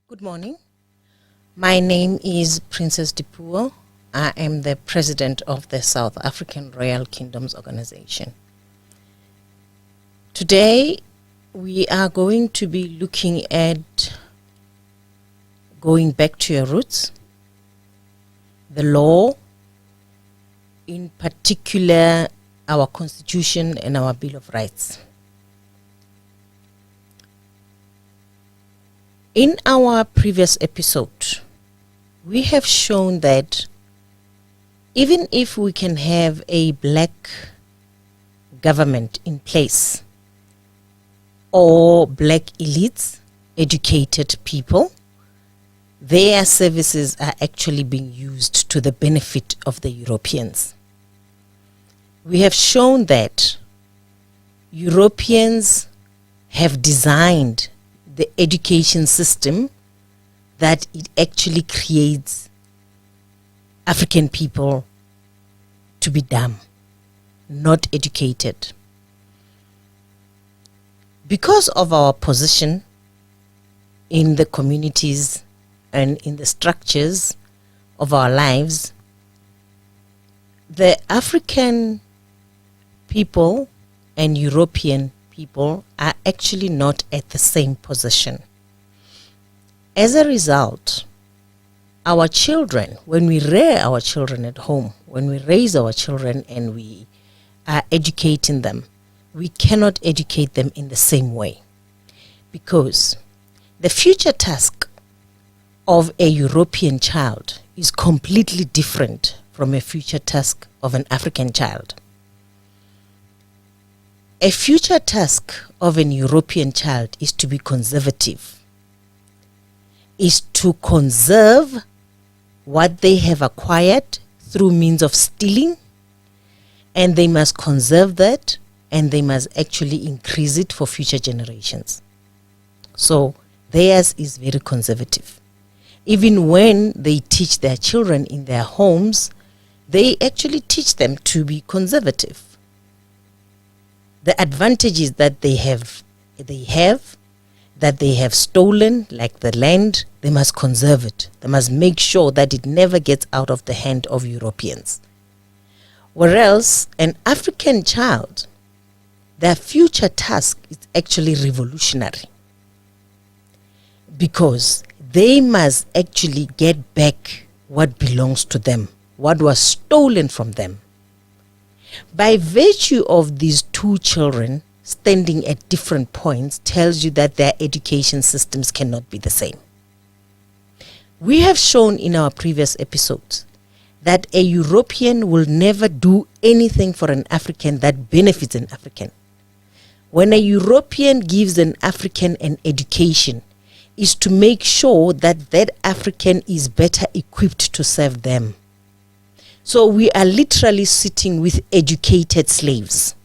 Good morning. My name is Princess Dipuo. I am the president of the South African Royal Kingdoms Organization. Today, we are going to be looking at going back to your roots, the law, in particular our Constitution and our Bill of Rights. In our previous episode, we have shown that even if we can have a black government in place or black elites, educated people, their services are actually being used to the benefit of the Europeans. We have shown that Europeans have designed the education system that it actually creates African people to be dumb, not educated. Because of our position in the communities and in the structures of our lives, the African people and European people are actually not at the same position. As a result, our children, when we rear our children at home, when we raise our children and we are educating them, we cannot educate them in the same way, because the future task of a European child is completely different from a future task of an African child. A future task of an European child is to be conservative, is to conserve what they have acquired through means of stealing, and they must conserve that, and they must actually increase it for future generations. So theirs is very conservative. Even when they teach their children in their homes, they actually teach them to be conservative. The advantages that they have stolen, like the land, they must conserve it. They must make sure that it never gets out of the hand of Europeans. Whereas an African child, their future task is actually revolutionary, because they must actually get back what belongs to them, what was stolen from them. By virtue of these two children standing at different points tells you that their education systems cannot be the same. We have shown in our previous episodes that a European will never do anything for an African that benefits an African. When a European gives an African an education, is to make sure that that African is better equipped to serve them. So we are literally sitting with educated slaves,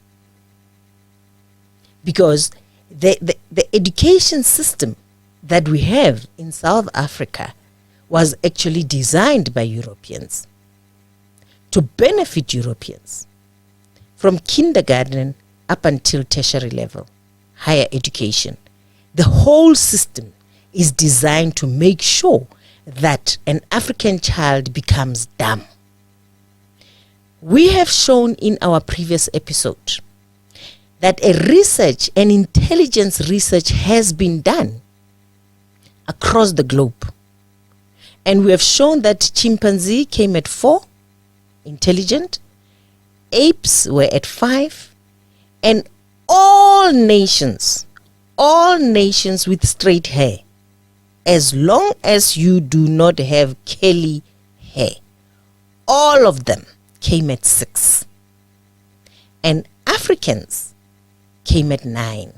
because the education system that we have in South Africa was actually designed by Europeans to benefit Europeans from kindergarten up until tertiary level, higher education. The whole system is designed to make sure that an African child becomes dumb. We have shown in our previous episode that an intelligence research has been done across the globe. And we have shown that chimpanzee came at 4, intelligent, apes were at 5, and all nations with straight hair, as long as you do not have curly hair, all of them came at 6, and Africans came at 9.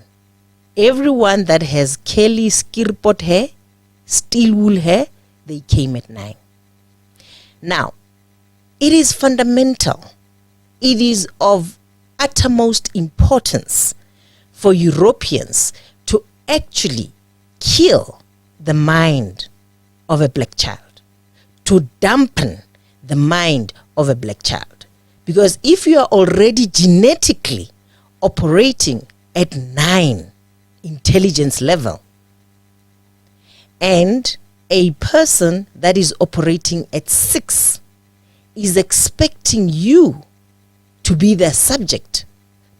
Everyone that has curly skirpot hair, steel wool hair, they came at 9. Now, it is fundamental, it is of uttermost importance for Europeans to actually kill the mind of a black child, to dampen the mind of a black child. Because if you are already genetically operating at 9 intelligence level, And a person that is operating at 6 is expecting you to be their subject,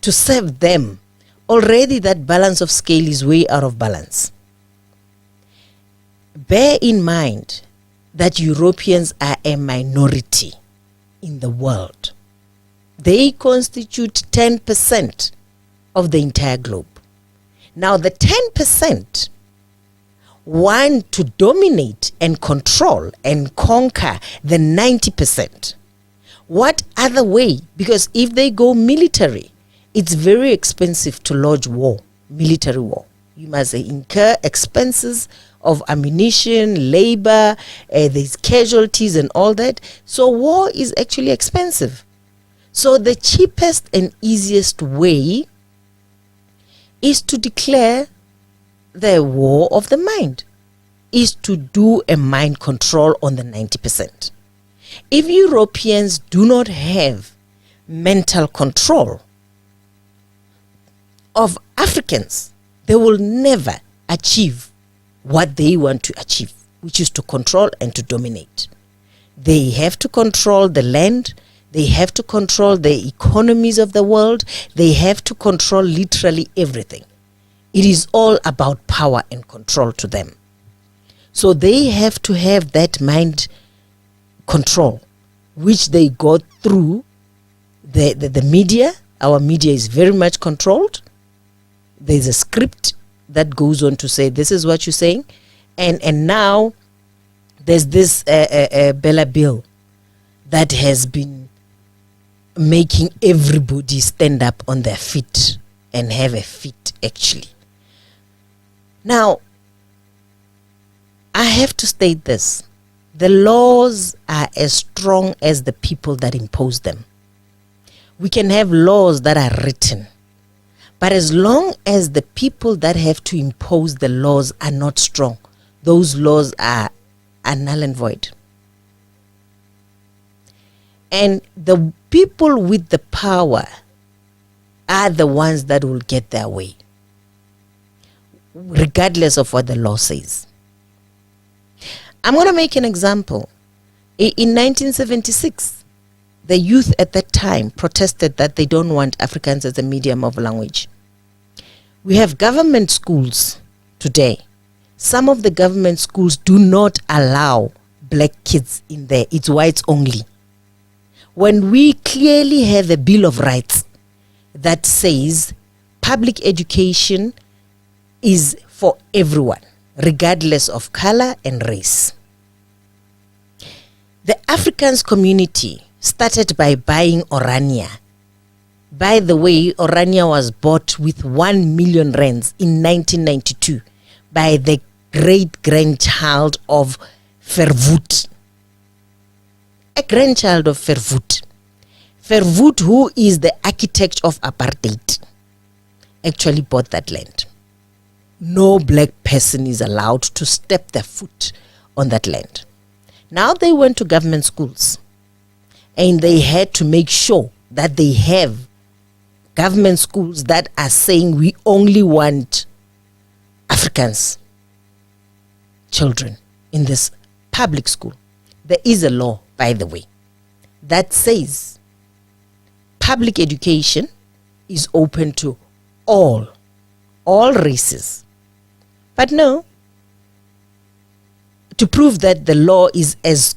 to serve them. Already that balance of scale is way out of balance. Bear in mind that Europeans are a minority in the world. They constitute 10% of the entire globe. Now the 10% want to dominate and control and conquer the 90%. What other way? Because if they go military, it's very expensive to lodge war, military war. You must incur expenses of ammunition, labor, there's casualties and all that. So war is actually expensive. So the cheapest and easiest way is to declare the war of the mind, is to do a mind control on the 90%. If Europeans do not have mental control of Africans, they will never achieve what they want to achieve, which is to control and to dominate. They have to control the land. They have to control the economies of the world. They have to control literally everything. It is all about power and control to them. So they have to have that mind control, which they got through the media. Our media is very much controlled. There's a script that goes on to say, this is what you're saying. And now there's this Bela bill that has been making everybody stand up on their feet and have a fit, actually. Now, I have to state this. The laws are as strong as the people that impose them. We can have laws that are written, but as long as the people that have to impose the laws are not strong, those laws are null and void. And the people with the power are the ones that will get their way, regardless of what the law says. I'm going to make an example. In 1976, the youth at that time protested that they don't want Afrikaans as a medium of language. We have government schools today. Some of the government schools do not allow black kids in there. It's whites only. When we clearly have a Bill of Rights that says public education is for everyone, regardless of color and race. The Afrikaans community started by buying Orania. By the way, Orania was bought with 1 million rands in 1992 by the great-grandchild of Verwoerd. A grandchild of Verwoerd. Verwoerd, who is the architect of apartheid, actually bought that land. No black person is allowed to step their foot on that land. Now they went to government schools and they had to make sure that they have government schools that are saying we only want Afrikaans children in this public school. There is a law, by the way, that says public education is open to all races. But no, to prove that the law is as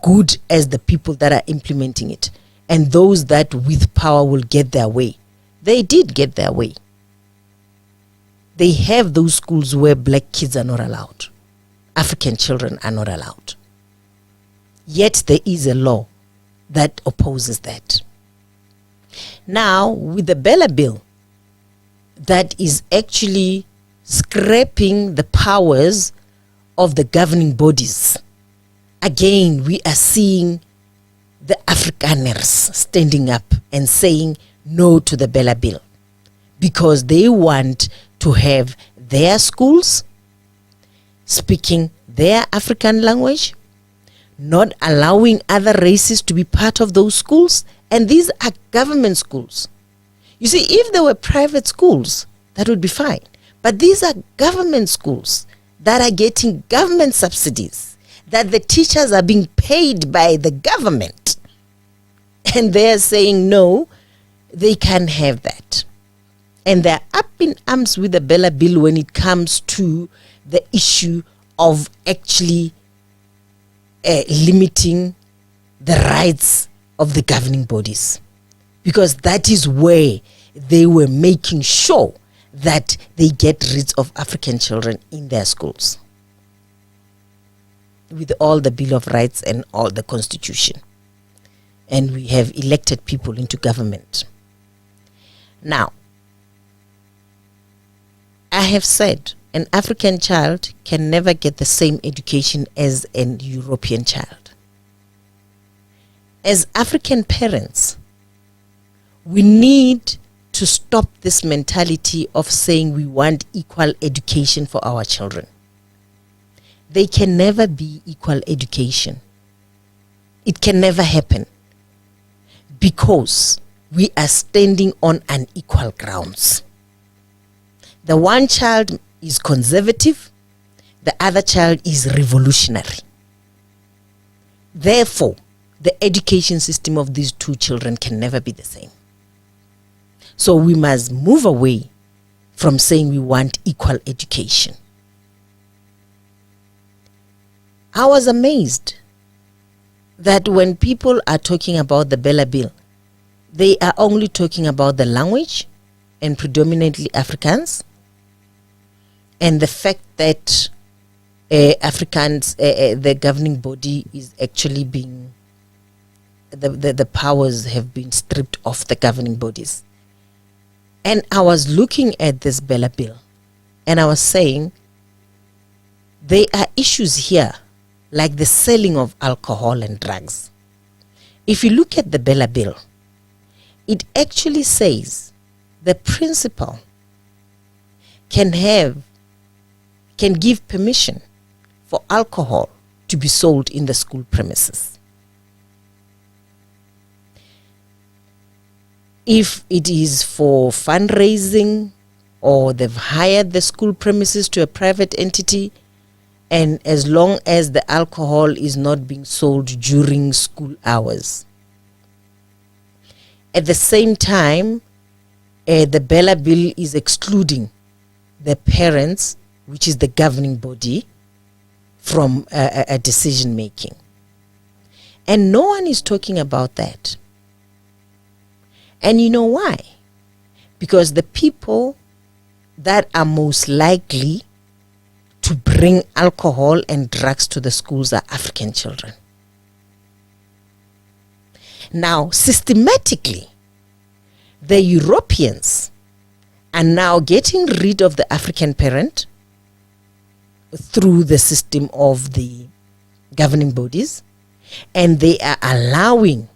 good as the people that are implementing it, and those that with power will get their way, they did get their way. They have those schools where black kids are not allowed. African children are not allowed. Yet there is a law that opposes that. Now, with the Bela bill, that is actually scrapping the powers of the governing bodies. Again, we are seeing the Afrikaners standing up and saying no to the Bela bill because they want to have their schools speaking their African language, not allowing other races to be part of those schools. And these are government schools. You see, if there were private schools, that would be fine. But these are government schools that are getting government subsidies, that the teachers are being paid by the government, and they're saying no, they can't have that. And they're up in arms with the Bela bill when it comes to the issue of actually limiting the rights of the governing bodies, because that is where they were making sure that they get rid of African children in their schools, with all the Bill of Rights and all the Constitution. And we have elected people into government. Now, I have said an African child can never get the same education as an European child. As African parents, we need to stop this mentality of saying we want equal education for our children. They can never be equal education. It can never happen, because we are standing on unequal grounds. The one child is conservative, the other child is revolutionary. Therefore, the education system of these two children can never be the same. So we must move away from saying we want equal education. I was amazed that when people are talking about the Bela bill, they are only talking about the language and predominantly Afrikaans, and the fact that Afrikaans, the governing body is actually being, the powers have been stripped off the governing bodies. And I was looking at this Bela bill and I was saying there are issues here like the selling of alcohol and drugs. If you look at the Bela bill, it actually says the principal can give permission for alcohol to be sold in the school premises. If it is for fundraising or they've hired the school premises to a private entity, and as long as the alcohol is not being sold during school hours. At the same time, the Bela bill is excluding the parents, which is the governing body, from a decision making. And no one is talking about that. And you know why? Because the people that are most likely to bring alcohol and drugs to the schools are African children. Now, systematically, the Europeans are now getting rid of the African parent through the system of the governing bodies, and they are allowing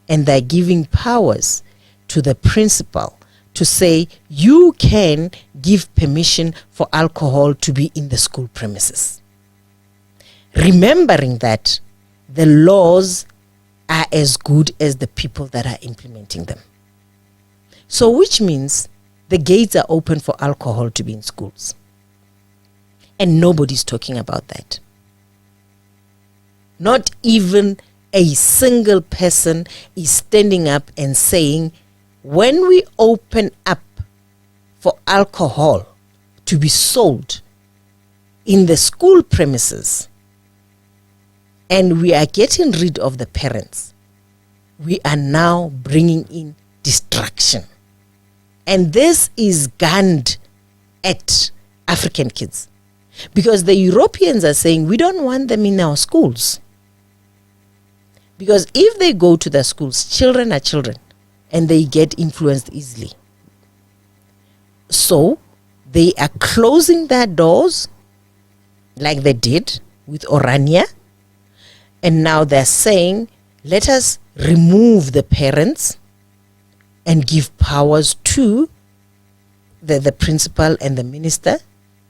and they're giving powers to the principal to say you can give permission for alcohol to be in the school premises, remembering that the laws are as good as the people that are implementing them. So which means the gates are open for alcohol to be in schools, and nobody's talking about that. Not even a single person is standing up and saying, when we open up for alcohol to be sold in the school premises and we are getting rid of the parents, we are now bringing in destruction. And this is gunned at African kids, because the Europeans are saying we don't want them in our schools. Because if they go to the schools, children are children, and they get influenced easily. So they are closing their doors like they did with Orania. And now they're saying, let us remove the parents and give powers to the principal and the minister,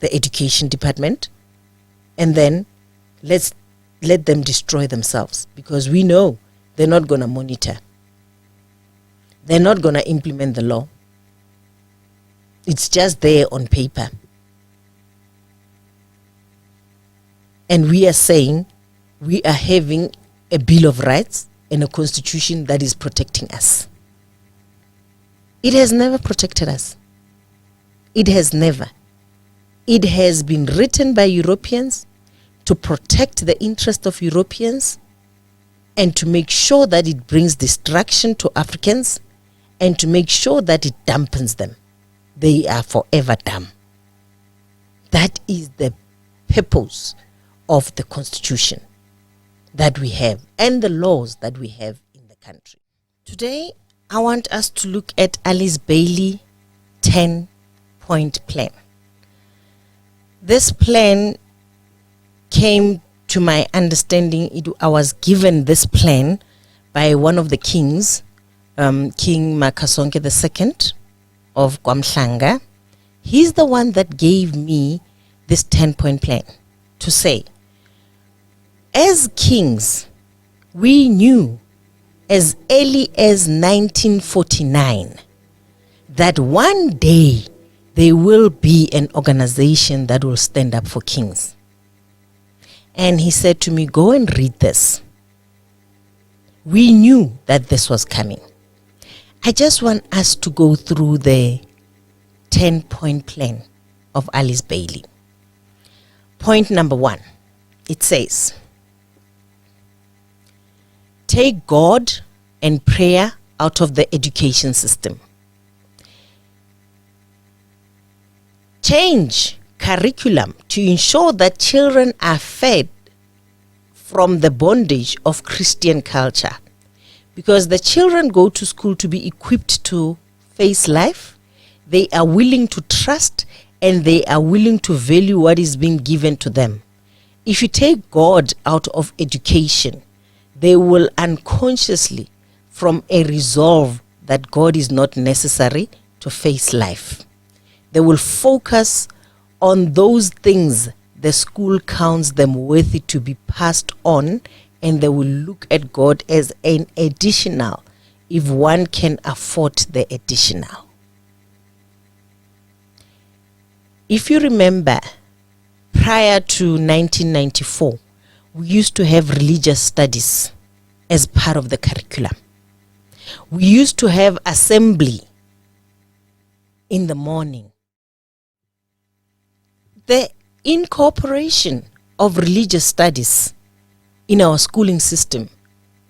the education department, and then let's let them destroy themselves, because we know they're not going to monitor. They're not going to implement the law. It's just there on paper. And we are saying we are having a Bill of Rights and a constitution that is protecting us. It has never protected us. It has never. It has been written by Europeans to protect the interest of Europeans and to make sure that it brings destruction to Africans and to make sure that it dampens them. They are forever dumb. That is the purpose of the constitution that we have and the laws that we have in the country. Today, I want us to look at Alice Bailey 10-point plan. This plan came to my understanding. I was given this plan by one of the kings, King Makasonke II of Kwamhlanga. He's the one that gave me this 10-point plan to say, as kings, we knew as early as 1949 that one day there will be an organization that will stand up for kings. And he said to me, go and read this. We knew that this was coming. I just want us to go through the 10-point plan of Alice Bailey. Point number 1, it says, take God and prayer out of the education system. Change curriculum to ensure that children are fed from the bondage of Christian culture. Because the children go to school to be equipped to face life. They are willing to trust and they are willing to value what is being given to them. If you take God out of education, they will unconsciously from a resolve that God is not necessary to face life. They will focus on those things the school counts them worthy to be passed on, and they will look at God as an additional if one can afford the additional. If you remember, prior to 1994, we used to have religious studies as part of the curriculum. We used to have assembly in the morning. The incorporation of religious studies in our schooling system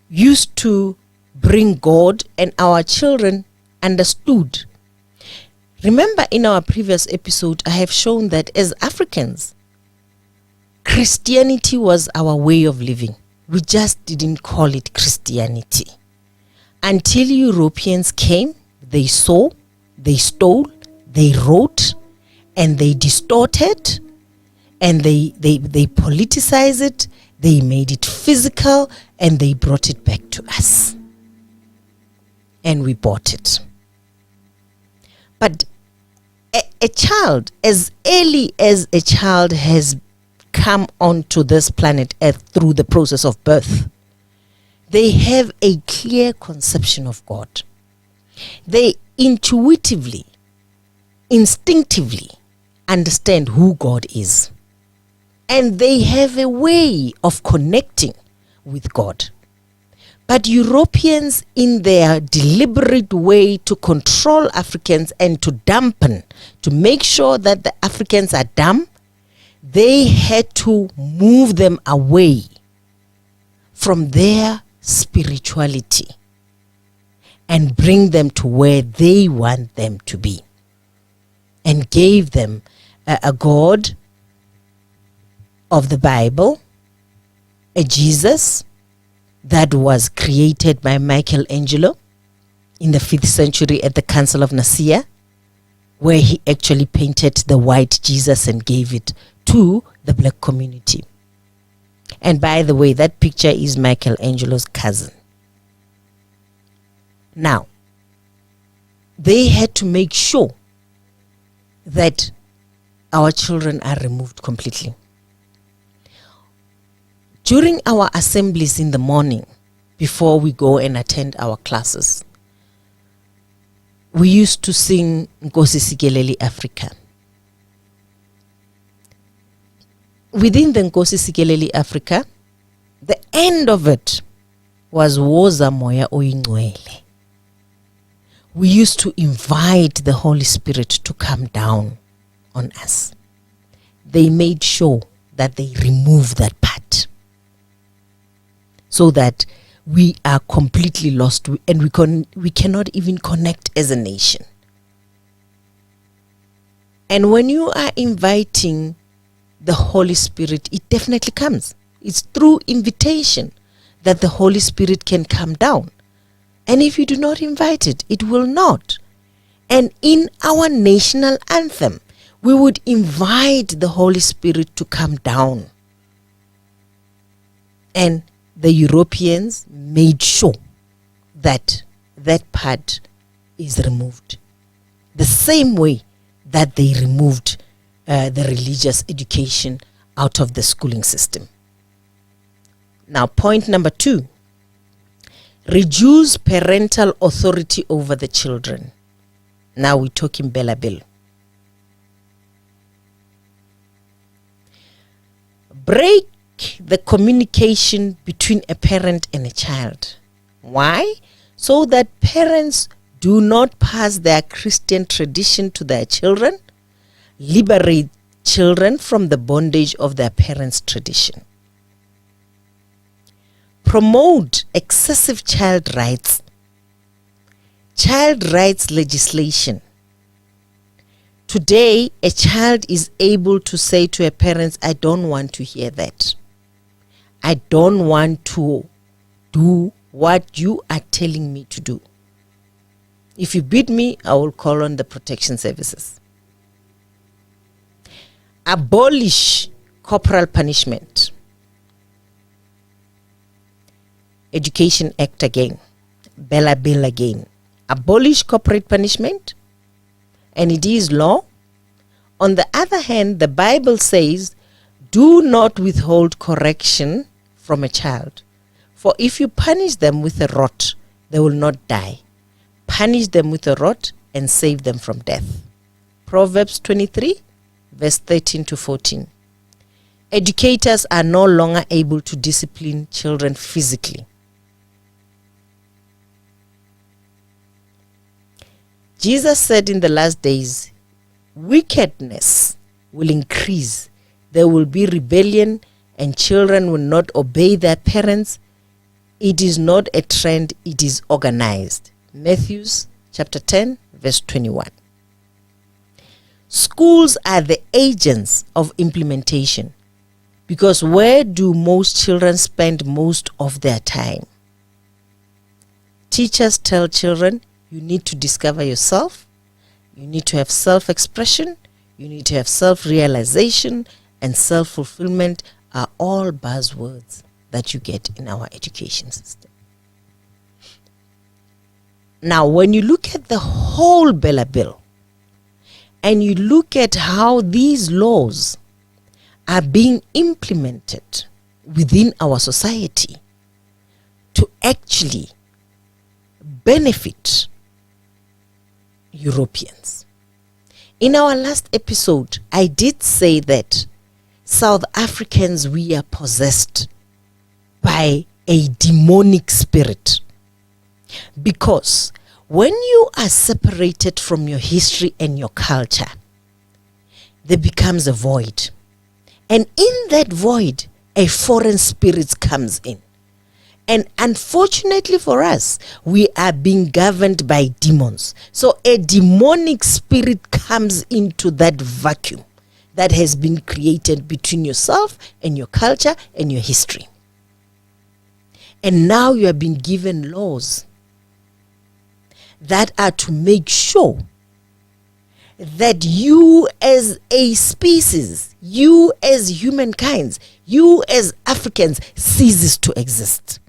used to bring God, and our children understood. Remember, in our previous episode, I have shown that as Africans, Christianity was our way of living. We just didn't call it Christianity. Until Europeans came, they saw, they stole, they wrote, and they distorted, and they politicized it, they made it physical, and they brought it back to us. And we bought it. But a child, as early as a child has come onto this planet Earth through the process of birth, they have a clear conception of God. They intuitively, instinctively understand who God is. And they have a way of connecting with God. But Europeans, in their deliberate way to control Africans and to dampen, to make sure that the Africans are dumb, they had to move them away from their spirituality and bring them to where they want them to be, and gave them a God of the Bible, a Jesus that was created by Michelangelo in the 5th century at the Council of Nicaea, where he actually painted the white Jesus and gave it to the black community. And by the way, that picture is Michelangelo's cousin. Now, they had to make sure that our children are removed completely. During our assemblies in the morning, before we go and attend our classes, we used to sing Nkosi Sikeleli Africa. within the Nkosi Sikeleli Africa, the end of it was Woza Moya Oyingcwele. We used to invite the Holy Spirit to come down on us. They made sure that they remove that part so that we are completely lost and we cannot even connect as a nation. And when you are inviting the Holy Spirit, it definitely comes. It's through invitation that the Holy Spirit can come down. And if you do not invite it, it will not. And in our national anthem, we would invite the Holy Spirit to come down. And the Europeans made sure that that part is removed. The same way that they removed the religious education out of the schooling system. Now, point number 2, reduce parental authority over the children. Now we're talking Bela Bill. Break the communication between a parent and a child. Why? So that parents do not pass their Christian tradition to their children. Liberate children from the bondage of their parents' tradition. Promote excessive child rights. Child rights legislation. Today, a child is able to say to a parent, I don't want to hear that. I don't want to do what you are telling me to do. If you beat me, I will call on the protection services. Abolish corporal punishment. Education Act again. Bela Bill again. Abolish corporate punishment. And it is law. On the other hand, the Bible says, do not withhold correction from a child. For if you punish them with a rod, they will not die. Punish them with a rod and save them from death. Proverbs 23, verse 13 to 14. Educators are no longer able to discipline children physically. Jesus said in the last days, wickedness will increase. There will be rebellion and children will not obey their parents. It is not a trend, it is organized. Matthew chapter 10, verse 21. Schools are the agents of implementation because where do most children spend most of their time? Teachers tell children, you need to discover yourself, you need to have self-expression, you need to have self-realization, and self-fulfillment are all buzzwords that you get in our education system. Now, when you look at the whole Bela Bill, and you look at how these laws are being implemented within our society to actually benefit Europeans. In our last episode, I did say that South Africans, we are possessed by a demonic spirit. Because when you are separated from your history and your culture, there becomes a void. And in that void, a foreign spirit comes in. And unfortunately for us, we are being governed by demons. So a demonic spirit comes into that vacuum that has been created between yourself and your culture and your history. And now you have been given laws that are to make sure that you as a species, you as humankind, you as Africans ceases to exist.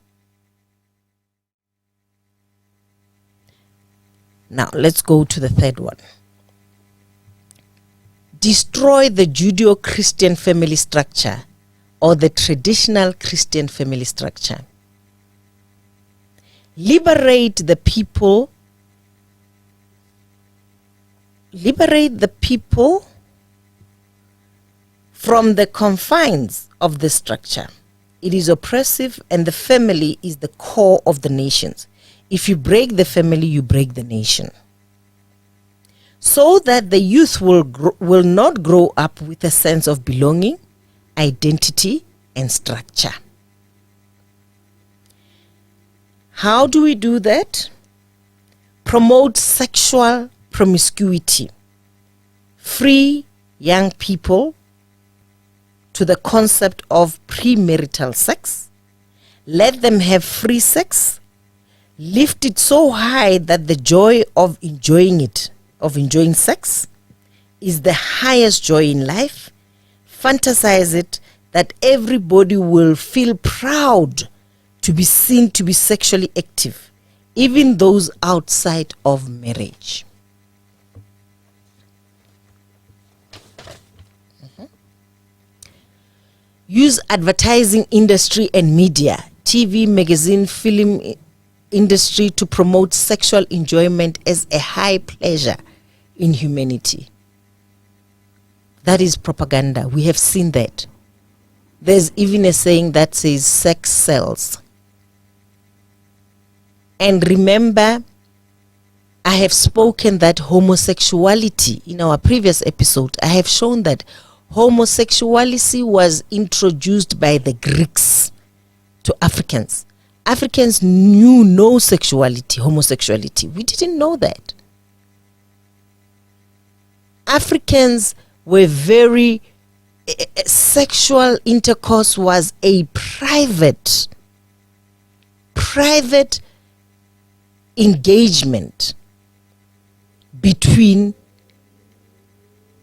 Now let's go to the third one. Destroy the Judeo-Christian family structure or the traditional Christian family structure. Liberate the people From the confines of this structure, it is oppressive, and the family is the core of the nations. If you break the family, you break the nation. So that the youth will not grow up with a sense of belonging, identity, and structure. How do we do that? Promote sexual promiscuity. Free young people to the concept of premarital sex. Let them have free sex. Lift it so high that the joy of enjoying sex, is the highest joy in life. Fantasize it that everybody will feel proud to be seen to be sexually active, even those outside of marriage. Use advertising industry and media, TV, magazine, film industry to promote sexual enjoyment as a high pleasure in humanity. That is propaganda. We have seen that. There's even a saying that says sex sells. And remember, I have spoken that homosexuality in our previous episode. I have shown that homosexuality was introduced by the Greeks to Africans. Africans knew no homosexuality. We didn't know that. Africans were very, sexual intercourse was a private engagement between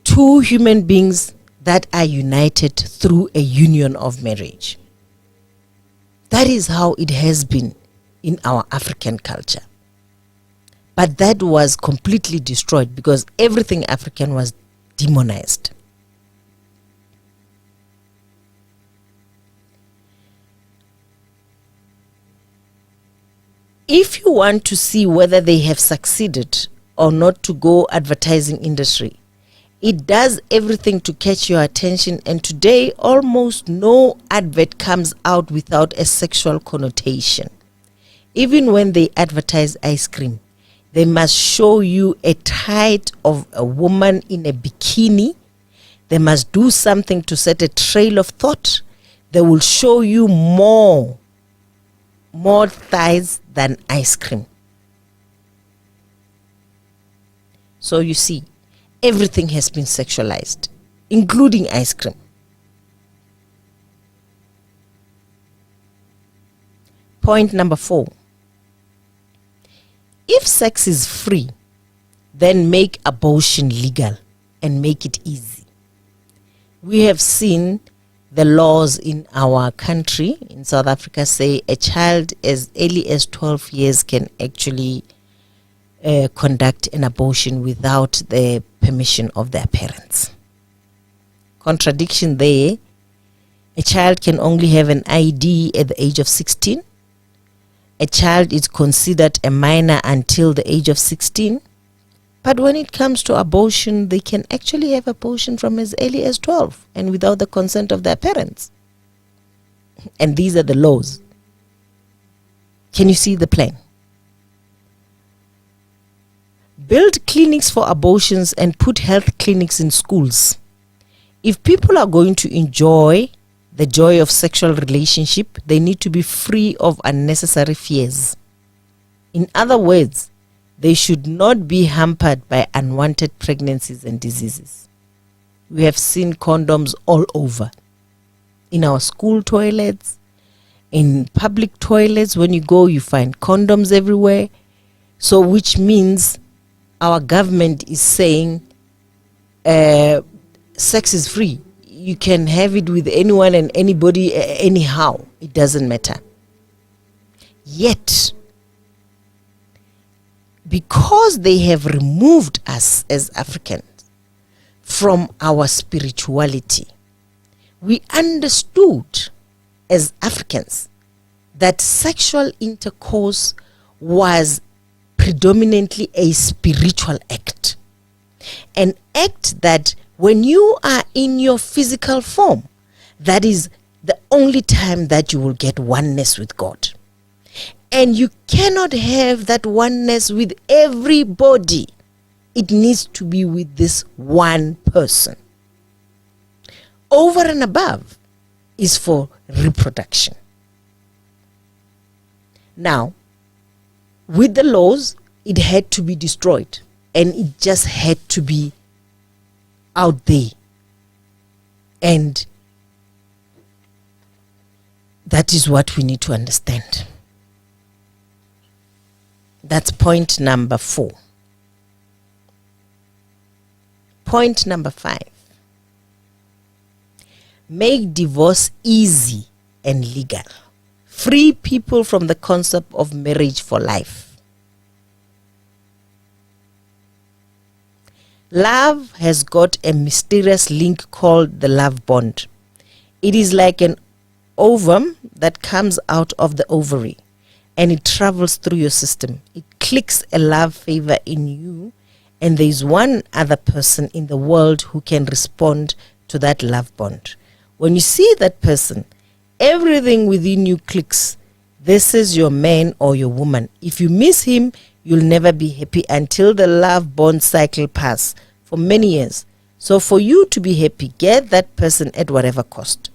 two human beings that are united through a union of marriage. That is how it has been in our African culture. But that was completely destroyed because everything African was demonized. If you want to see whether they have succeeded or not to go advertising industry, it does everything to catch your attention, and today almost no advert comes out without a sexual connotation. Even when they advertise ice cream, they must show you a tight of a woman in a bikini. They must do something to set a trail of thought. They will show you more thighs than ice cream. So you see, everything has been sexualized, including ice cream. Point number 4. If sex is free, then make abortion legal and make it easy. We have seen the laws in our country, in South Africa, say a child as early as 12 years can actually conduct an abortion without the permission of their parents. Contradiction there. A child can only have an ID at the age of 16. A child is considered a minor until the age of 16. But when it comes to abortion, they can actually have abortion from as early as 12 and without the consent of their parents. And these are the laws. Can you see the plan? Build clinics for abortions and put health clinics in schools. If people are going to enjoy the joy of sexual relationship, they need to be free of unnecessary fears. In other words, they should not be hampered by unwanted pregnancies and diseases. We have seen condoms all over. In our school toilets, in public toilets, when you go, you find condoms everywhere. So which means our government is saying sex is free. You can have it with anyone and anybody anyhow. It doesn't matter. Yet, because they have removed us as Africans from our spirituality, we understood as Africans that sexual intercourse was predominantly a spiritual act, an act that When you are in your physical form, that is the only time that you will get oneness with God. And you cannot have that oneness with everybody. It needs to be with this one person. Over and above is for reproduction. Now, with the laws, it had to be destroyed, and it just had to be out there. And that is what we need to understand. That's point number 4. Point number 5. Make divorce easy and legal. Free people from the concept of marriage for life. Love has got a mysterious link called the love bond. It is like an ovum that comes out of the ovary, and it travels through your system. It clicks a love favor in you, and there is one other person in the world who can respond to that love bond. When you see that person, everything within you clicks. This is your man or your woman. If you miss him, you'll never be happy until the love bond cycle pass for many years. So for you to be happy, get that person at whatever cost.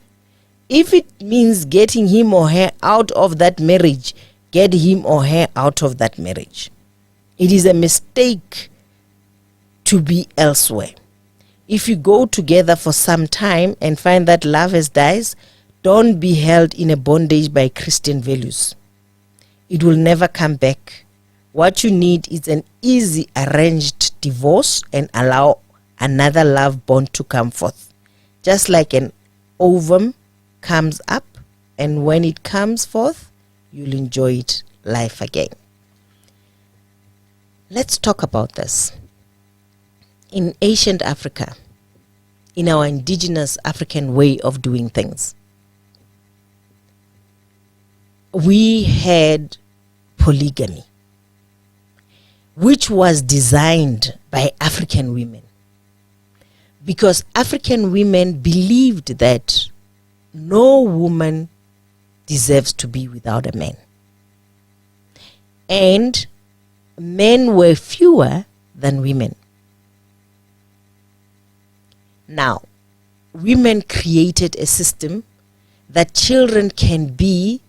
If it means getting him or her out of that marriage, get him or her out of that marriage. It is a mistake to be elsewhere. If you go together for some time and find that love has died, don't be held in a bondage by Christian values. It will never come back. What you need is an easy arranged divorce and allow another love bond to come forth. Just like an ovum comes up, and when it comes forth, you'll enjoy it life again. Let's talk about this. In ancient Africa, in our indigenous African way of doing things, we had polygamy, which was designed by African women, because African women believed that no woman deserves to be without a man, and men were fewer than women. Now, women created a system that children can be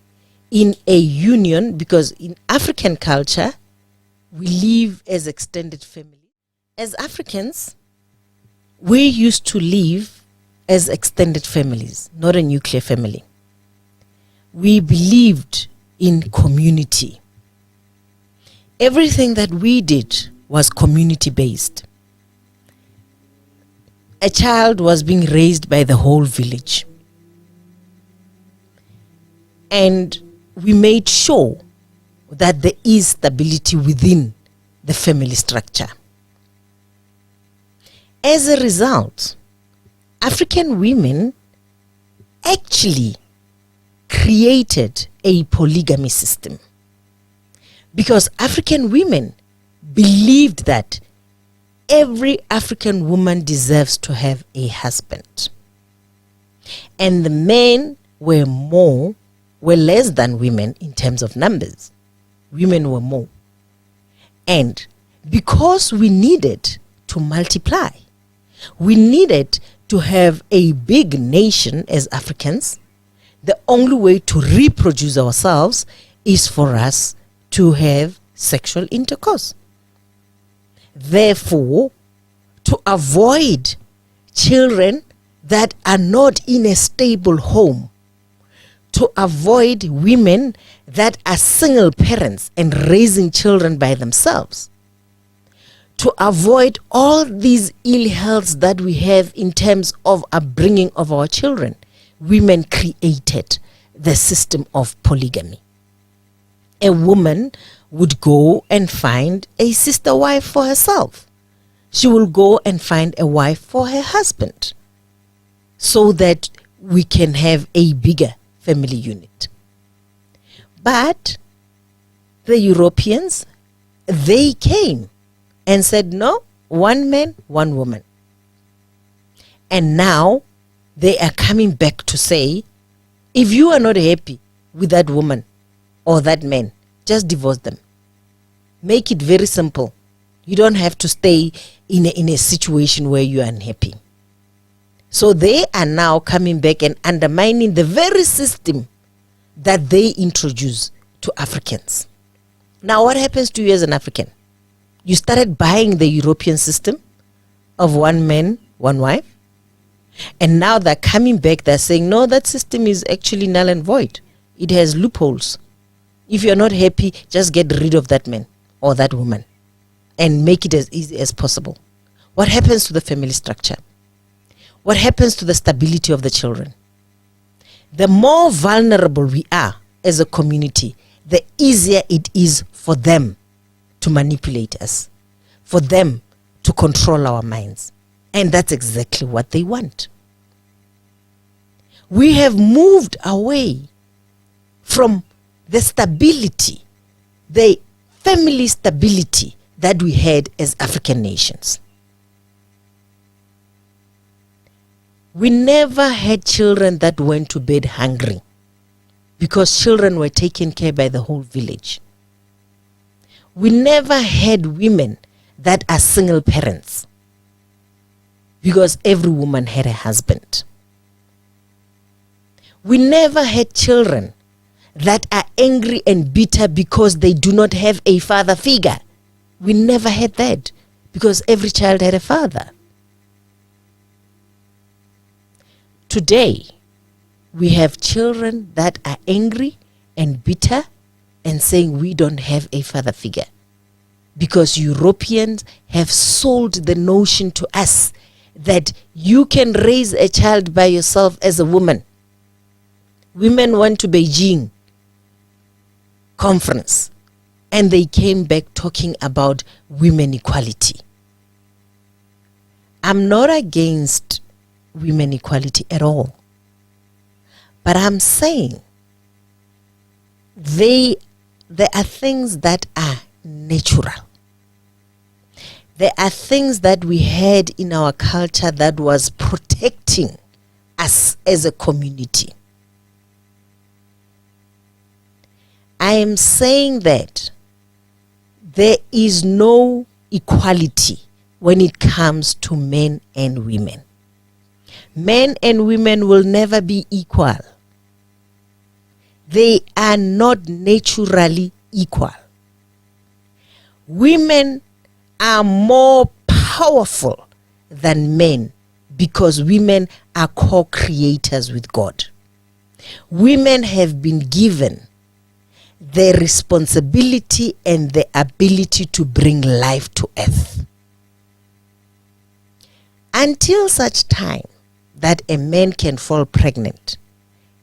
in a union, because in African culture, we live as extended family. As Africans, we used to live as extended families, not a nuclear family. We believed in community. Everything that we did was community-based. A child was being raised by the whole village. And we made sure that there is stability within the family structure. As a result, African women actually created a polygamy system, because African women believed that every African woman deserves to have a husband, and the men were less than women in terms of numbers. Women were more. And because we needed to multiply, we needed to have a big nation as Africans, the only way to reproduce ourselves is for us to have sexual intercourse. Therefore, to avoid children that are not in a stable home, to avoid women that are single parents and raising children by themselves, to avoid all these ill healths that we have in terms of upbringing of our children, women created the system of polygamy. A woman would go and find a sister wife for herself. She will go and find a wife for her husband, so that we can have a bigger family unit. But the Europeans, they came and said, no, one man, one woman. And now they are coming back to say, if you are not happy with that woman or that man, just divorce them. Make it very simple. You don't have to stay in a situation where you are unhappy. So they are now coming back and undermining the very system that they introduce to Africans. Now what happens to you as an African? You started buying the European system of one man, one wife. And now they're coming back, they're saying, no, that system is actually null and void. It has loopholes. If you're not happy, just get rid of that man or that woman and make it as easy as possible. What happens to the family structure? What happens to the stability of the children? The more vulnerable we are as a community, the easier it is for them to manipulate us, for them to control our minds. And that's exactly what they want. We have moved away from the stability, the family stability that we had as African nations. We never had children that went to bed hungry because children were taken care by the whole village. We never had women that are single parents because every woman had a husband. We never had children that are angry and bitter because they do not have a father figure. We never had that because every child had a father. Today, we have children that are angry and bitter and saying we don't have a father figure because Europeans have sold the notion to us that you can raise a child by yourself as a woman. Women went to Beijing conference and they came back talking about women equality. I'm not against women equality at all, but I'm saying there are things that are natural. There are things that we had in our culture that was protecting us as a community. I am saying that there is no equality when it comes to men and women. Men and women will never be equal. They are not naturally equal. Women are more powerful than men because women are co-creators with God. Women have been given the responsibility and the ability to bring life to earth. Until such time that a man can fall pregnant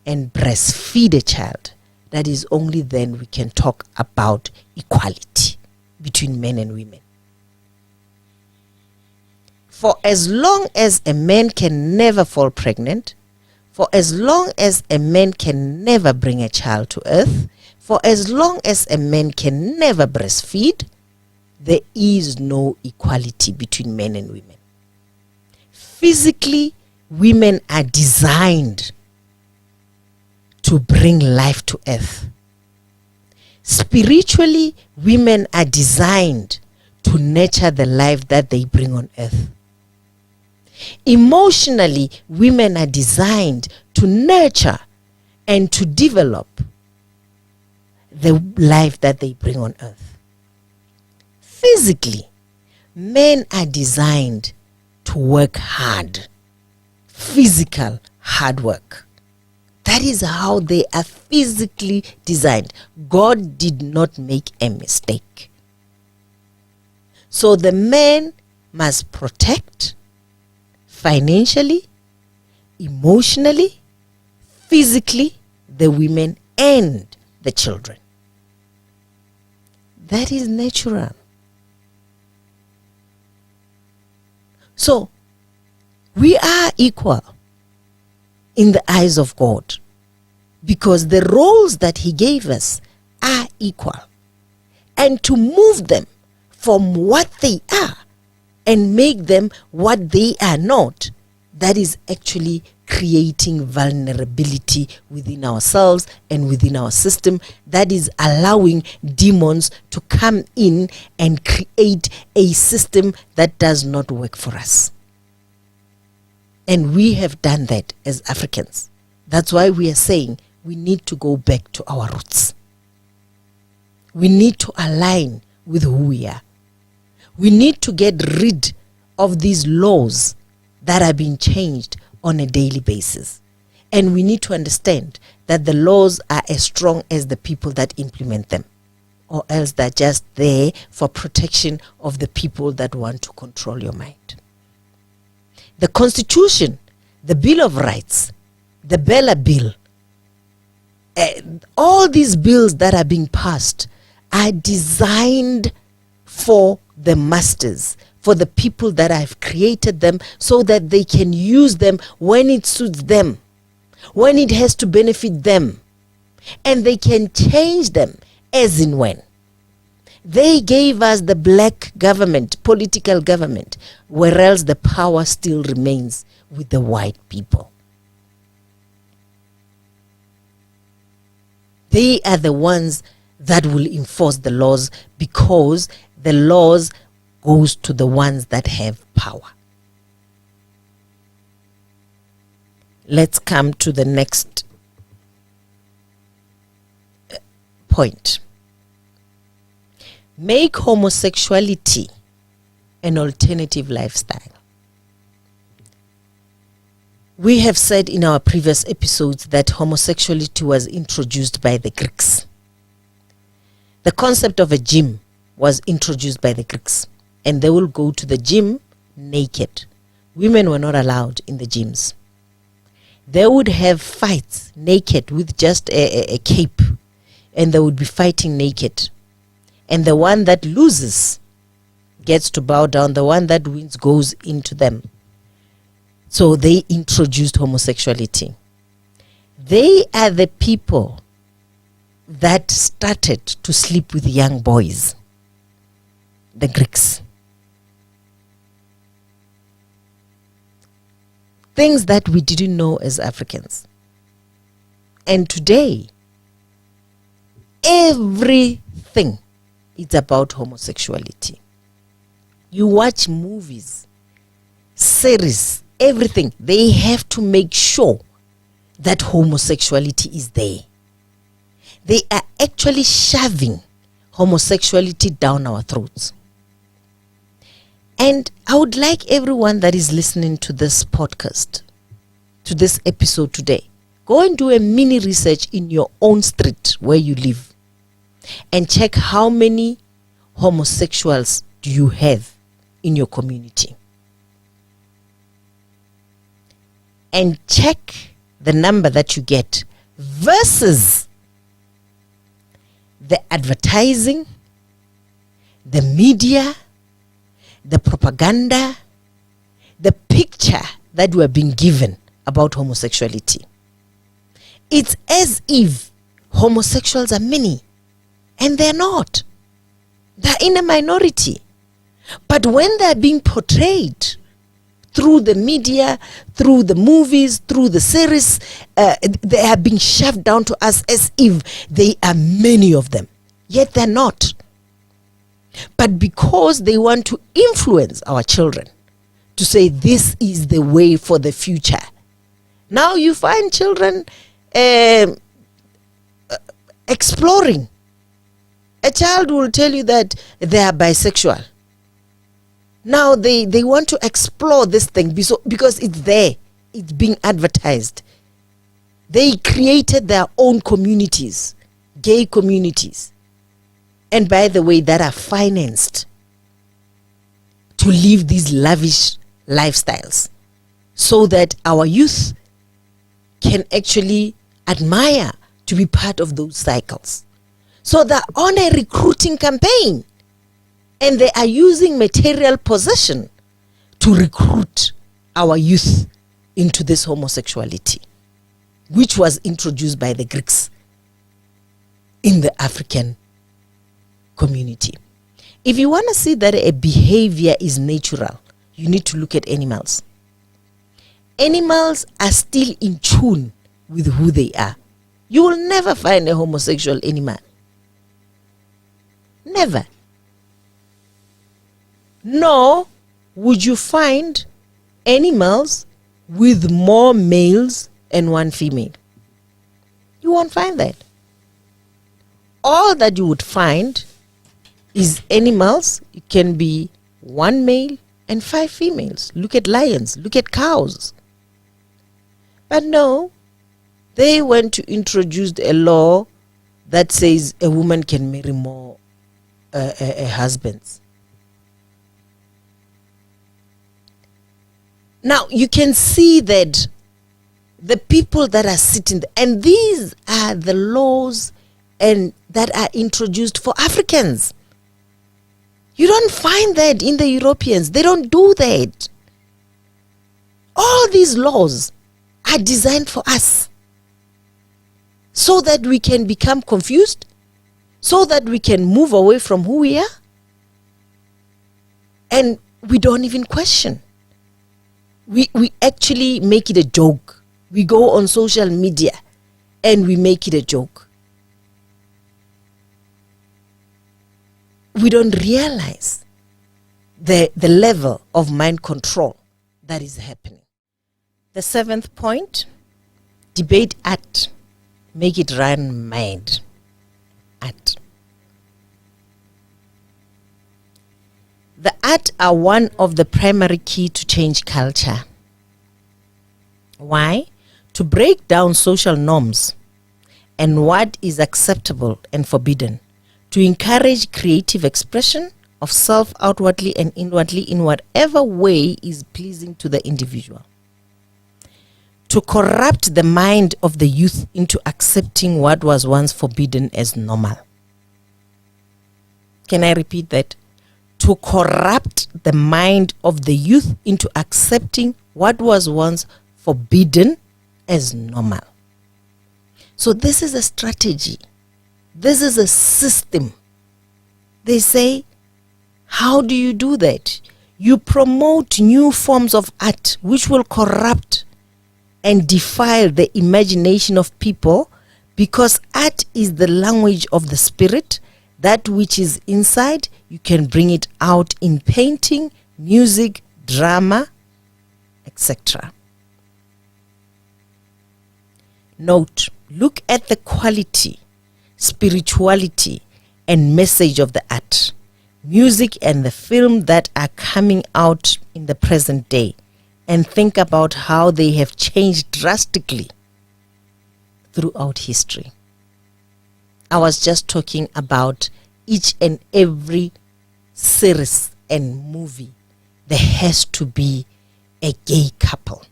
and breastfeed a child, that is only then we can talk about equality between men and women. For as long as a man can never fall pregnant, for as long as a man can never bring a child to earth, for as long as a man can never breastfeed, there is no equality between men and women. Physically, women are designed to bring life to earth. Spiritually, women are designed to nurture the life that they bring on earth. Emotionally, women are designed to nurture and to develop the life that they bring on earth. Physically, men are designed to work hard. Physical hard work. That is how they are physically designed. God did not make a mistake. So the man must protect financially, emotionally, physically, the women and the children. That is natural. So, we are equal in the eyes of God because the roles that He gave us are equal. And to move them from what they are and make them what they are not, that is actually creating vulnerability within ourselves and within our system, that is allowing demons to come in and create a system that does not work for us. And we have done that as Africans. That's why we are saying we need to go back to our roots. We need to align with who we are. We need to get rid of these laws that are being changed on a daily basis. And we need to understand that the laws are as strong as the people that implement them, or else they're just there for protection of the people that want to control your mind. The Constitution, the Bill of Rights, the Bela Bill, all these bills that are being passed are designed for the masters, for the people that have created them, so that they can use them when it suits them, when it has to benefit them, and they can change them as in when. They gave us the black government, political government, whereas the power still remains with the white people. They are the ones that will enforce the laws, because the laws goes to the ones that have power. Let's come to the next point. Make homosexuality an alternative lifestyle. We have said in our previous episodes that homosexuality was introduced by the Greeks. The concept of a gym was introduced by the Greeks, and they will go to the gym naked. Women were not allowed in the gyms. They would have fights naked with just a cape, and they would be fighting naked. And the one that loses gets to bow down. The one that wins goes into them. So they introduced homosexuality. They are the people that started to sleep with young boys, the Greeks. Things that we didn't know as Africans. And today, everything is about homosexuality. You watch movies, series, everything. They have to make sure that homosexuality is there. They are actually shoving homosexuality down our throats. And I would like everyone that is listening to this podcast, to this episode today, go and do a mini research in your own street where you live, and check how many homosexuals do you have in your community. And check the number that you get versus the advertising, the media, the propaganda, the picture that we are being given about homosexuality. It's as if homosexuals are many, and they're not. They're in a minority. But when they're being portrayed through the media, through the movies, through the series, they are being shoved down to us as if they are many of them. Yet they're not. But because they want to influence our children to say this is the way for the future, now you find children exploring. A child will tell you that they are bisexual. Now they want to explore this thing because it's there. It's being advertised. They created their own communities, gay communities. And by the way, that are financed to live these lavish lifestyles so that our youth can actually admire to be part of those cycles. So they're on a recruiting campaign, and they are using material possession to recruit our youth into this homosexuality, which was introduced by the Greeks in the African community. If you want to see that a behavior is natural, you need to look at animals. animals are still in tune with who they are. You will never find a homosexual animal. Never. Nor would you find animals with more males and one female. You won't find that. All that you would find is animals. It can be one male and 5 females. Look at lions, look at cows. But no, they went to introduce a law that says a woman can marry more husbands. Now you can see that the people that are sitting there, and these are the laws and that are introduced for Africans. You don't find that in the Europeans. They don't do that. All these laws are designed for us so that we can become confused, so that we can move away from who we are, and we don't even question. We actually make it a joke. We go on social media and we make it a joke. We don't realize the level of mind control that is happening. The 7th point, debate art. Make it run mad. Art. The art are one of the primary key to change culture. Why? To break down social norms and what is acceptable and forbidden, to encourage creative expression of self outwardly and inwardly in whatever way is pleasing to the individual, to corrupt the mind of the youth into accepting what was once forbidden as normal. Can I repeat that? To corrupt the mind of the youth into accepting what was once forbidden as normal. So this is a strategy. This is a system. They say, how do you do that? You promote new forms of art which will corrupt and defile the imagination of people, because art is the language of the spirit. That which is inside, you can bring it out in painting, music, drama, etc. Note, look at the quality, spirituality, and message of the art, music, and the film that are coming out in the present day, and think about how they have changed drastically throughout history. I was just talking about each and every series and movie. There has to be a gay couple,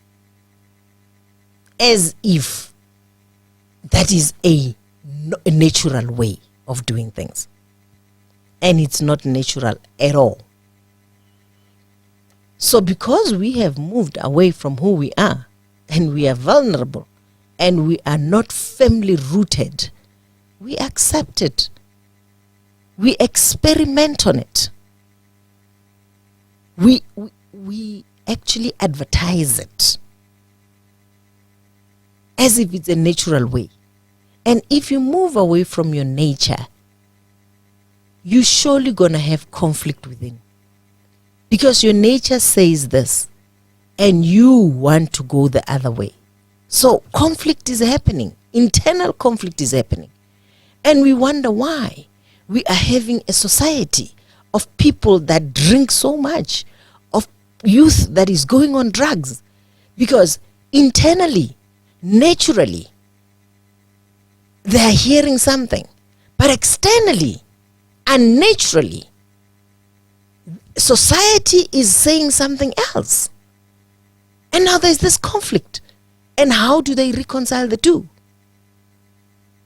as if that is a natural way of doing things, and it's not natural at all. So because we have moved away from who we are, and we are vulnerable, and we are not firmly rooted, we accept it. We experiment on it. We actually advertise it as if it's a natural way. And if you move away from your nature, you're surely going to have conflict within. Because your nature says this, and you want to go the other way. So conflict is happening. Internal conflict is happening. And we wonder why we are having a society of people that drink so much, of youth that is going on drugs. Because internally, naturally, they are hearing something. But externally, unnaturally, society is saying something else. And now there's this conflict. And how do they reconcile the two?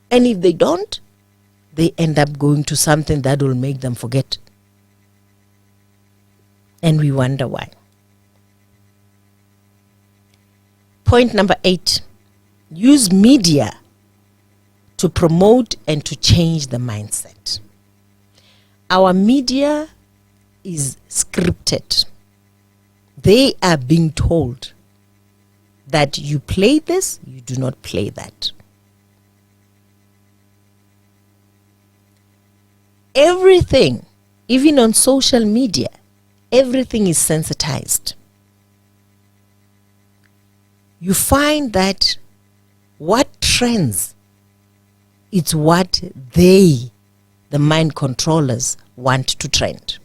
And if they don't, they end up going to something that will make them forget. And we wonder why. Point number 8. Use media to promote and to change the mindset. Our media is scripted. They are being told that you play this, you do not play that. Everything, even on social media, everything is sensitized. You find that what trends, it's what they, the mind controllers, want to trend.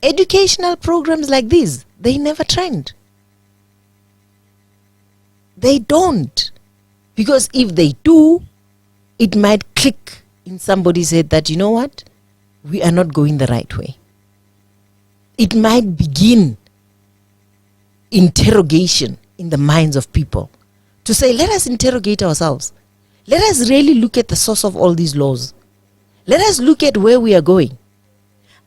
Educational programs like these, they never trend. They don't. Because if they do, it might click in somebody's head that, you know what, we are not going the right way. It might begin interrogation in the minds of people to say, let us interrogate ourselves. Let us really look at the source of all these laws. Let us look at where we are going.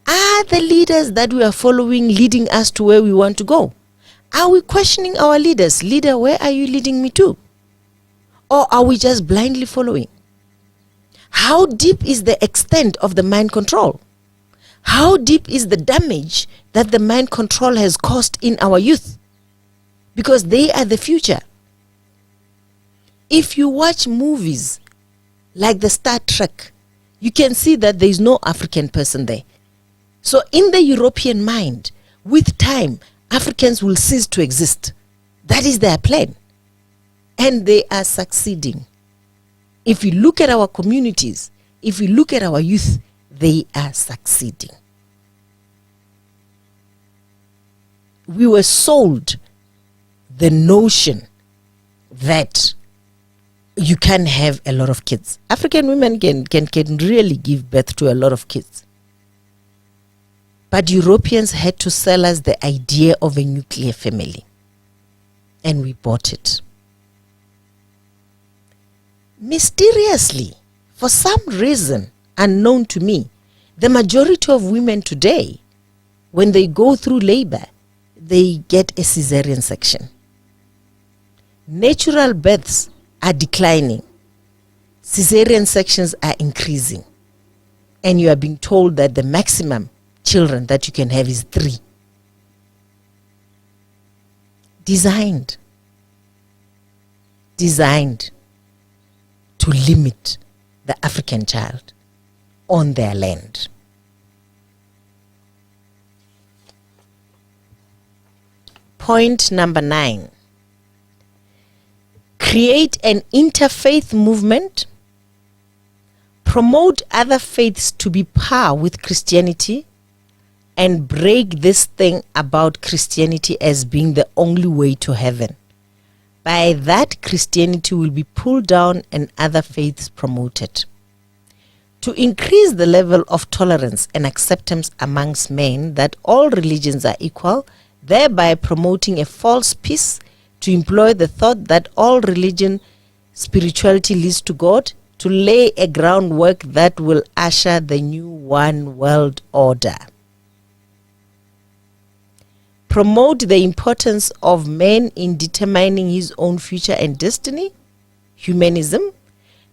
Are the leaders that we are following leading us to where we want to go? Are we questioning our leaders? Leader, where are you leading me to? Or are we just blindly following? How deep is the extent of the mind control? How deep is the damage that the mind control has caused in our youth? Because they are the future. If you watch movies like the Star Trek, you can see that there is no African person there. So in the European mind, with time, Africans will cease to exist. That is their plan. And they are succeeding. If you look at our communities, if you look at our youth, they are succeeding. We were sold the notion that you can have a lot of kids. African women can really give birth to a lot of kids. But Europeans had to sell us the idea of a nuclear family. And we bought it. Mysteriously, for some reason unknown to me, the majority of women today, when they go through labor, they get a cesarean section. Natural births are declining. Cesarean sections are increasing. And you are being told that the maximum children that you can have is 3. Designed to limit the African child on their land. Point number 9. Create an interfaith movement. Promote other faiths to be par with Christianity, and break this thing about Christianity as being the only way to heaven. By that, Christianity will be pulled down and other faiths promoted. To increase the level of tolerance and acceptance amongst men that all religions are equal, thereby promoting a false peace, to employ the thought that all religion, spirituality leads to God, to lay a groundwork that will usher the new one world order. Promote the importance of man in determining his own future and destiny. Humanism.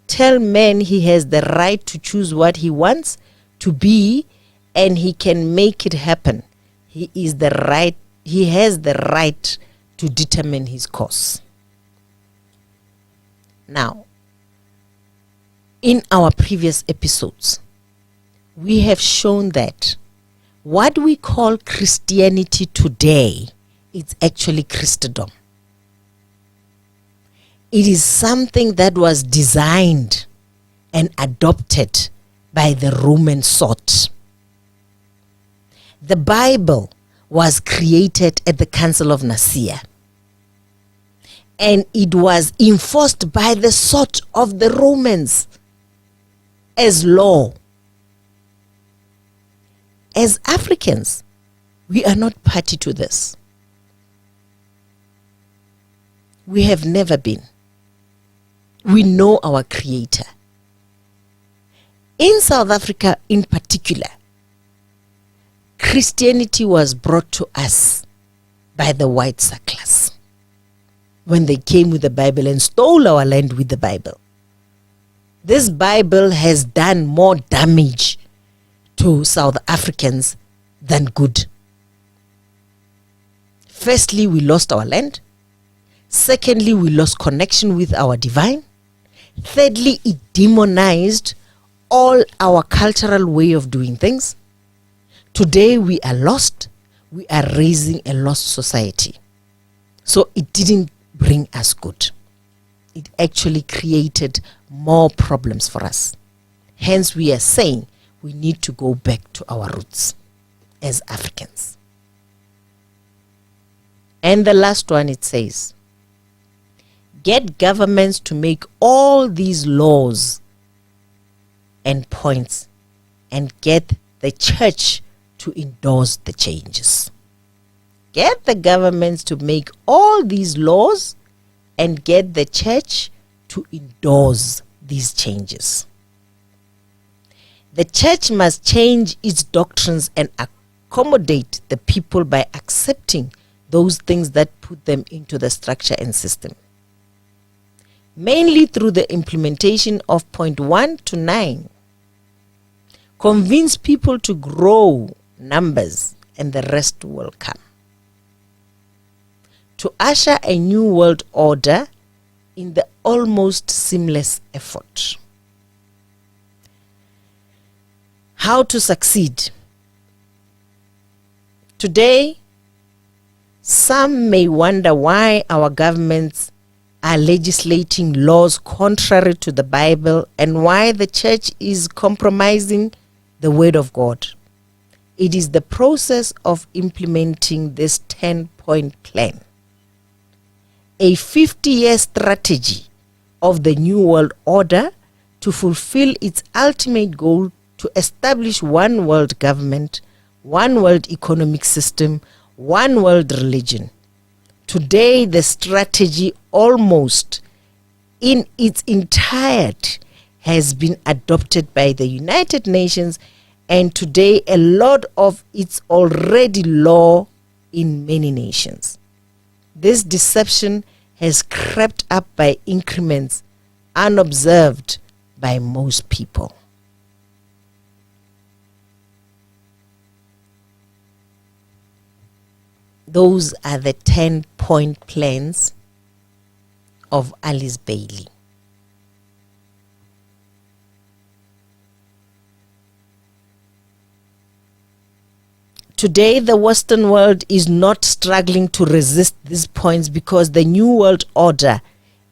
Tell man he has the right to choose what he wants to be, and he can make it happen. He has the right to determine his course. Now, in our previous episodes, we have shown that what we call Christianity today is actually Christendom. It is something that was designed and adopted by the Roman sort. The Bible was created at the Council of Nicaea, and it was enforced by the sort of the Romans as law. As Africans, we are not party to this. We have never been. We know our Creator. In South Africa in particular, Christianity was brought to us by the white settlers when they came with the Bible and stole our land with the Bible. This Bible has done more damage to South Africans than good. Firstly, we lost our land. Secondly, we lost connection with our divine. Thirdly, it demonized all our cultural way of doing things. Today, we are lost. We are raising a lost society. So it didn't bring us good. It actually created more problems for us. Hence, we are saying we need to go back to our roots as Africans. And the last one, it says, get governments to make all these laws and points and get the church to endorse the changes. Get the governments to make all these laws and get the church to endorse these changes. The church must change its doctrines and accommodate the people by accepting those things that put them into the structure and system. Mainly through the implementation of point 1 to 9. Convince people to grow numbers and the rest will come. To usher a new world order in the almost seamless effort. How to succeed. Today, some may wonder why our governments are legislating laws contrary to the Bible and why the church is compromising the word of God. It is the process of implementing this 10-point plan, a 50-year strategy of the New World Order to fulfill its ultimate goal to establish one world government, one world economic system, one world religion. Today, the strategy almost in its entirety has been adopted by the United Nations, and today a lot of it's already law in many nations. This deception has crept up by increments unobserved by most people. Those are the 10-point plans of Alice Bailey. Today, the Western world is not struggling to resist these points because the New World Order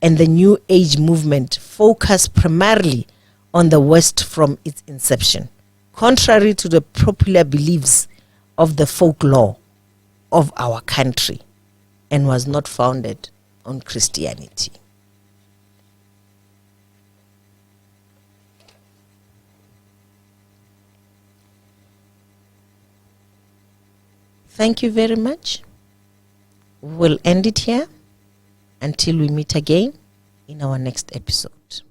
and the New Age movement focus primarily on the West from its inception, contrary to the popular beliefs of the folklore of our country, and was not founded on Christianity. Thank you very much. We will end it here until we meet again in our next episode.